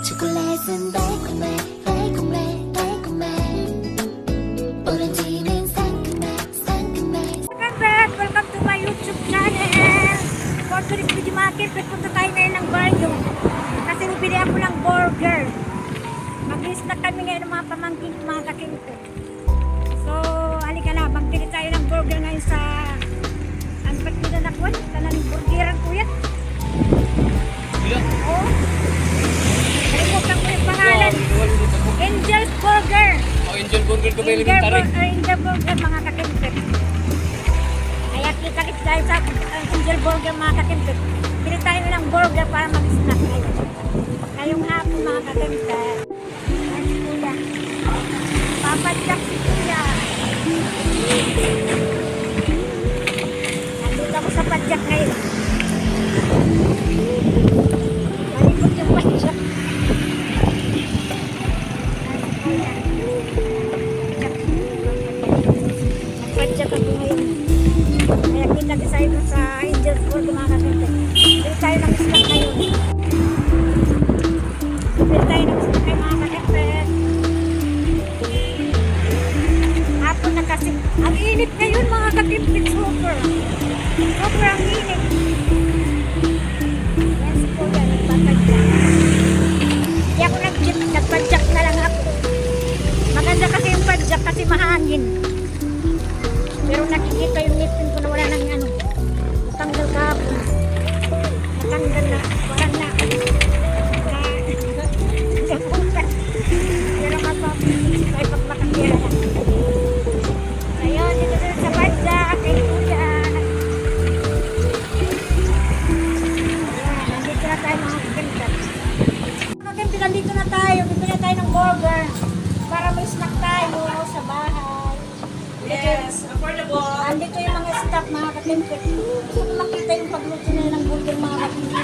초콜릿은 달콤해 달콤해 달콤해 오렌지는 상큼해 상큼해. Welcome to my YouTube channel. For today's video market, punta tayo ngayon ng Barrio. Kasi bibili ako ng burger. Mag-list na kami ngayon ng mga pamangkin, mga kakinto. So, halika na, magbili tayo ng burger ngayon sa ang pagkita na kuwan, kanang burgeran ko yan. Oo. Kalimutan ko yung pangalan. Angel Burger. Oh, Angel Burger ko may elementary. Angel Burger, mga kakinto. Kaya kita-kit tayo sa Angel Burger, mga kakinto. Bili tayo ng burger para mag-snack ngayon. Ngayong hapon, mga kakinto. Ay, si Kuya. Papadyak si Kuya. Nandito ako sa padyak ngayon. Malikot yung padyak. Ay, si Kuya. Padyak ako ngayon. Kaya kita tayo sa Angel Burger, mga kakinto. Bili tayo ng snack ngayon. Bili tayo ng snack ngayon, mga kakinto. Hapon na kasi. Ang init ngayon, mga katipid. Super. Super ang init. Yan si Kuya, nagpapadyak. Hindi ako nagpadyak na lang ako. Maganda kasi yung padyak kasi mahangin. Pero nakikita yung ngipin ko na wala nang ano. Natanggal kahapon. Natanggal na. Wala na. Naputan. Pero mapapagod ay pagpakakira na. Ayun, dito sa padyak kay Kuya. Ayan, nandito na tayo mga kaganda. Mga kaganda, nandito na tayo. Bibili tayo ng burger para may snack tayo sa bahay. Yes, affordable. Andito yung mga staff, mga kaganda. Gusto ko makita yung pagluto nila ng burger, mga kaganda.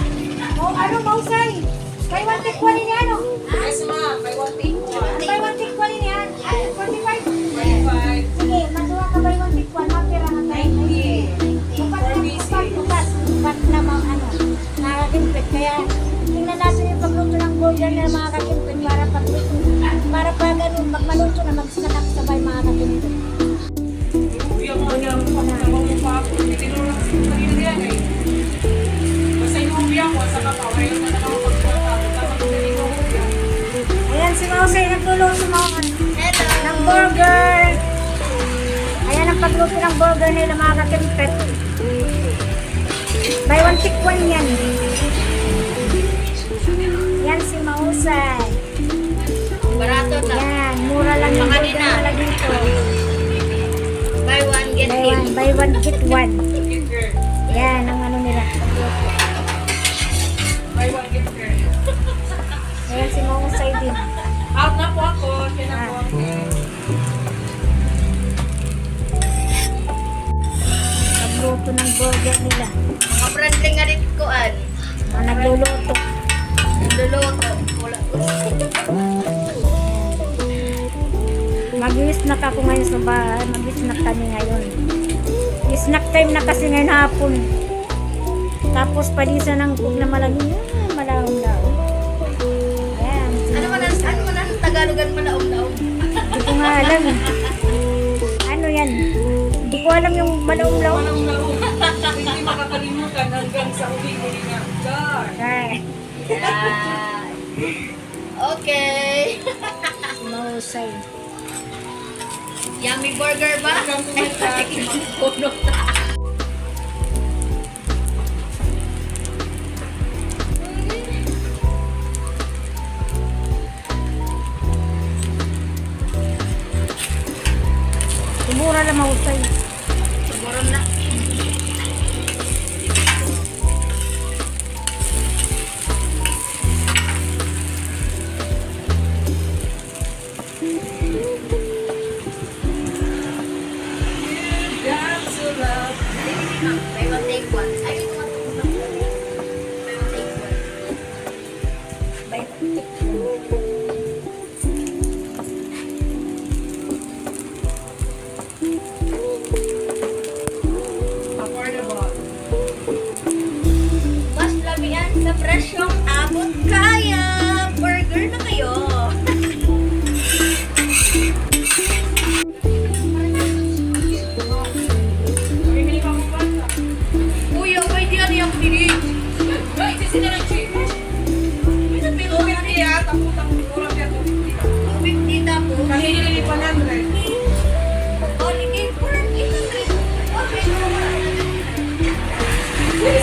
Oh, ano, Mausay? Buy one take one ini ano? Yes, ma'am. Buy one take one. Buy one take one ini ano? 45? 25. Sige, matuwa ka buy one take one. Mapira na tayo. 90. Upat na mga ano, nakakimpit. Kaya tingnan natin yung pagluto ng burger na mga kakimpit para pagluto. Para pag ano, magmaluto na mag-snack sabay mga kakimpit. Yung mga mga pa ako. Tinuro lang sa kanila yan eh. Basta yung hubya ko sa kapaw. Ayaw na nakapagpapagod. Tapos hindi ko hubya. Ayan si Mausay nagluluto mga ng burger. Ayan ang pagluto ng burger nila mga kakimpit. Buy one take one yan. Yan si Mausay. Barato na. Yan, mura lang yung Baka burger nila. nila dito. Buy one, get Buy one get one. Girl. Yan ang ano nila. Buy one, get girl. Ayan si Mausay din. Out na po ako. Siya na po ako. Pagluto ng burger nila. Mga friendly nga rin kuan. Mga nagluluto. Luluto. Wala. Mag-snack ako ngayon sa bahay. Mag-snack kami ngayon. Snack time na kasi ngayon hapon. Tapos palisa ng kug na malaging. Malawang-lawang. Ayan. Ano man ang Tagalogan mo na umlaw? Hindi ko nga alam. Ano yan? Hindi ko alam yung malaw-law. Walang laro. Hindi makakalimutan hanggang sa uwi ko rin nga. God. Ay. Yan. Okay. Mausay. Yummy burger ba? Welcome to my channel. Puno. Mura lang Mausay. Siguro na. That's so love. Buy one, take one. Ay, ito nga. Buy one, take one. Buy one take one. Affordable. Mas lamian sa presyong abot kaya. Burger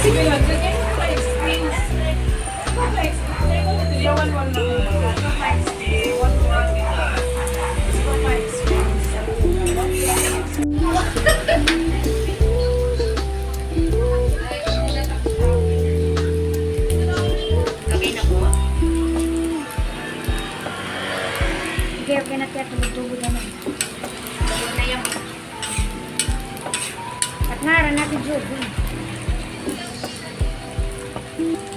Sige lang, ganyan yung pa-experience. Pa-experience. Yawan mo lang. Pa-experience. Okay na po. Okay na kaya tumutubo na naman. Tawag na yan. At nara natin Joby.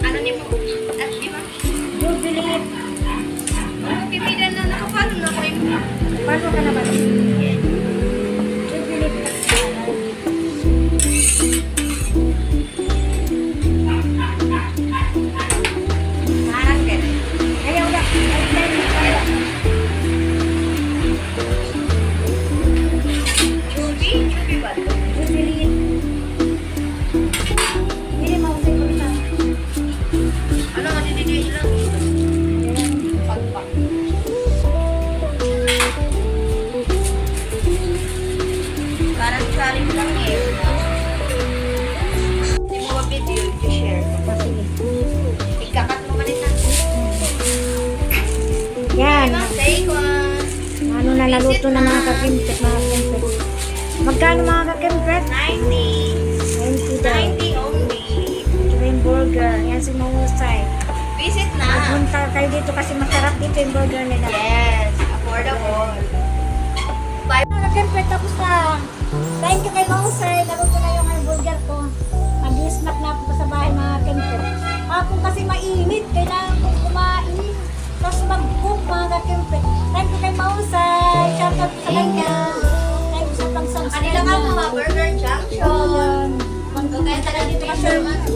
Ano niyo po? At di ba? Jubilee. Pimidan na nakapalo na ko yung... Paano ka na ba? Jubilee. Parang ganun. Ayaw na. Chubi ba ito? Jubilee. Hindi mausay ko na. Ano nga dinigay lang? Pagpak. Parang challenge lang eh. Hindi mo ba video i-share? Sige. Ikakat mo man ito. Yan. Take one. Ano na naluto na mga kakimpet, mga kakimpet. Magkano mga kakimpet? 90. 90 daw. 90 only. Ito yung burger. Yan si Mahusay. Visit na. Punta kayo dito kasi masarap dito yung burger nila. Yes. Affordable. Bye. Mga kakimpet, tapos na. Thank you kay Mahusay. Naluto na yung burger ko. Mag-snack na ako sa bahay mga kakimpet. Hapon kasi mainit. Kailangan kong kumain. Tapos mag-cook mga kakimpet. Thank you kay Mahusay. Shoutout sa kanya. Thank you sa pag-subscribe. Kanila nga mga Burger Junction. Kaya taga dito ka Kasi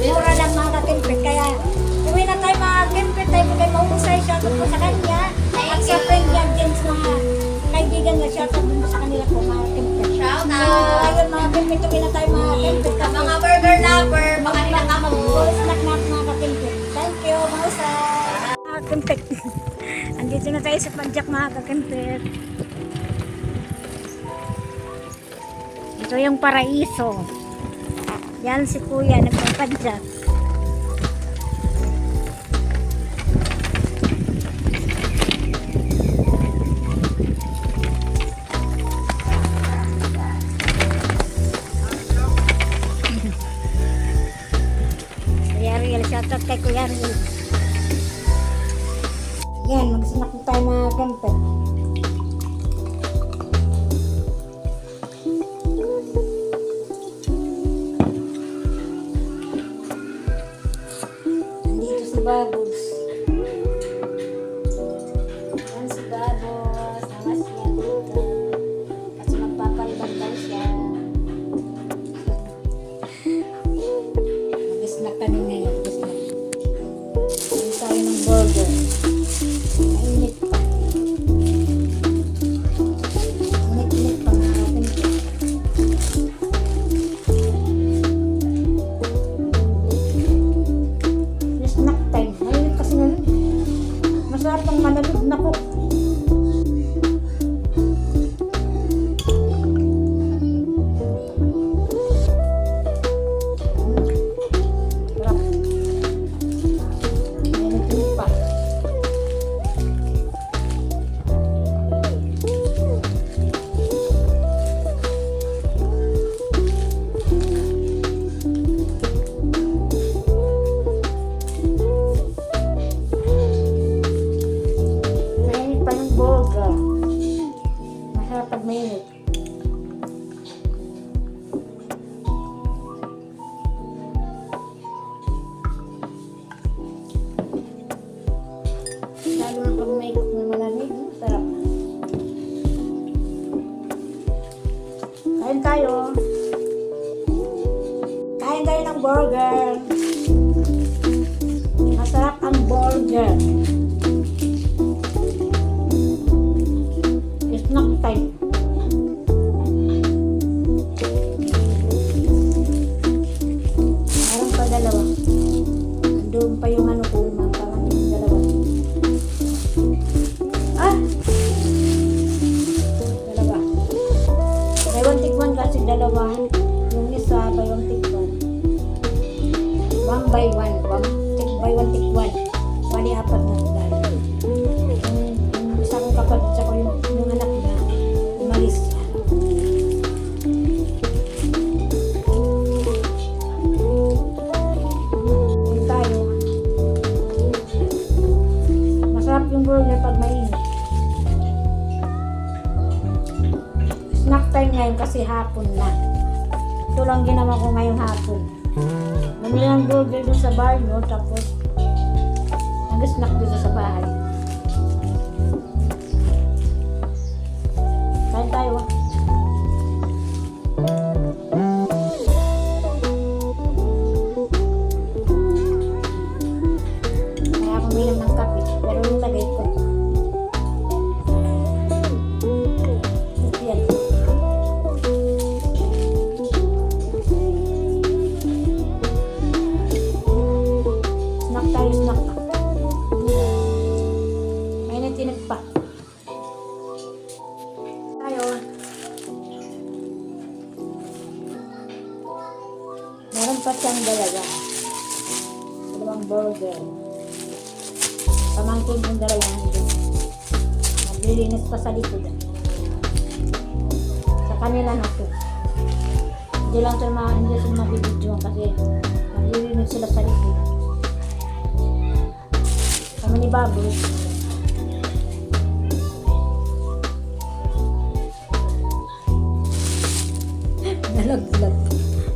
mura lang mga kakimpet. Kaya uwi na tayo mga kakimpet. Tayo po kay Mahusay. Shoutout po sa kanya. At sa friend niya, James, mga kaibigan niya. Shoutout po sa kanila po mga kakimpet. Shout So, out. ayun mga kakimpet. Uwi na tayo mga kakimpet. Sa mga burger lover, baka nila ka mo. Snack na mga kakimpet. Thank you, Mahusay. Mga kakimpet. Andito na tayo sa Padjak mga kakimpet. Ito yung paraiso. Yan si Kuya nagpapadjak. Kuya Riel, shoutout kay Kuya Riel. Yan, mag-snack na tayo mga kampet. Nandito si Babos. Yan si Babos. Namas niya dito. Kasi magpapalibang daw siya. Mag-snack kami ngayon. Mag-snack. Kain tayo ng burger. Mainit pa. Init-init pa mga kampet. Snack time. Mainit kasi ngayon. Masarap ang malamig na cook. Sarap. Mainit-init pa. Mainit pa yung burger. Masarap pag mainit. Lalo na pag may cook na malamig, sarap. Kain tayo. Kain tayo ng burger. Masarap ang burger. Snack time. Meron pa dalawa. Doon pa yung ano ko, yung parang yung dalawa. Ah! Dalawa. May one take one kasi dalawa. Yung isa, by one take one. by one. Take by one, take one. Bali, apat na dahil. Yung isa kong kapatid, tsaka yung anak niya, umalis siya. Yun tayo. Masarap yung burger pag mainit. Snack time ngayon kasi hapon na. Ito lang ginawa ko ngayong hapon. Bumili ng burger doon sa bar, no? Tapos nag-snack dito sa bahay. Kain tayo. Kaya ako uminom ng kape, pero yung lagay ko. Yan. Snack tayo, snack. May natinag pa. Tayo. Meron pa siyang dalawa. Dalawang burger. Pamangkin kong dalawa. Naglilinis pa sa likod. Sa kanila na to. Hindi lang sila hindi sila mabibidyo kasi naglilinis sila sa likod. Kami ni Baboy. Nalaglag.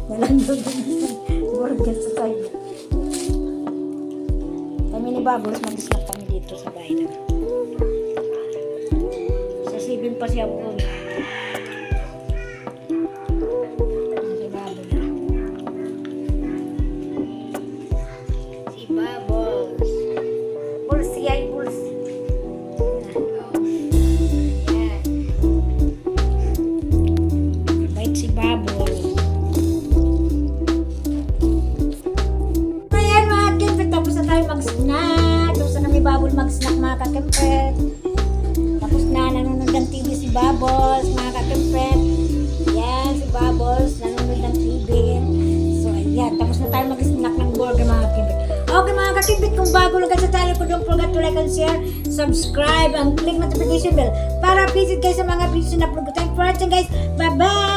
Nalaglag. Burger sa side. Kami ni Baboy, mag-snack kami dito sa bahay na. Sa sibin pa siya po. Si Baboy. Si Bubbles. Pulsi ay pulsi. Yan. Bait si Baboy. Ayan mga kempet, tapos na tayo mag-snack. Tapos na kami Baboy mag-snack mga kakempet. Tapos na nanonood ng TV si Bubbles mga kakempet. Yan si Bubbles nanonood ng TV. So ayan, tapos na tayo mag-snack ng burger mga kakempet. Okay mga kakempet, kung bago lang ka sa channel ko, don't forget to like and share, subscribe, and click notification bell para updated kayo sa mga videos na upload ko. Thanks for watching guys. Bye-bye!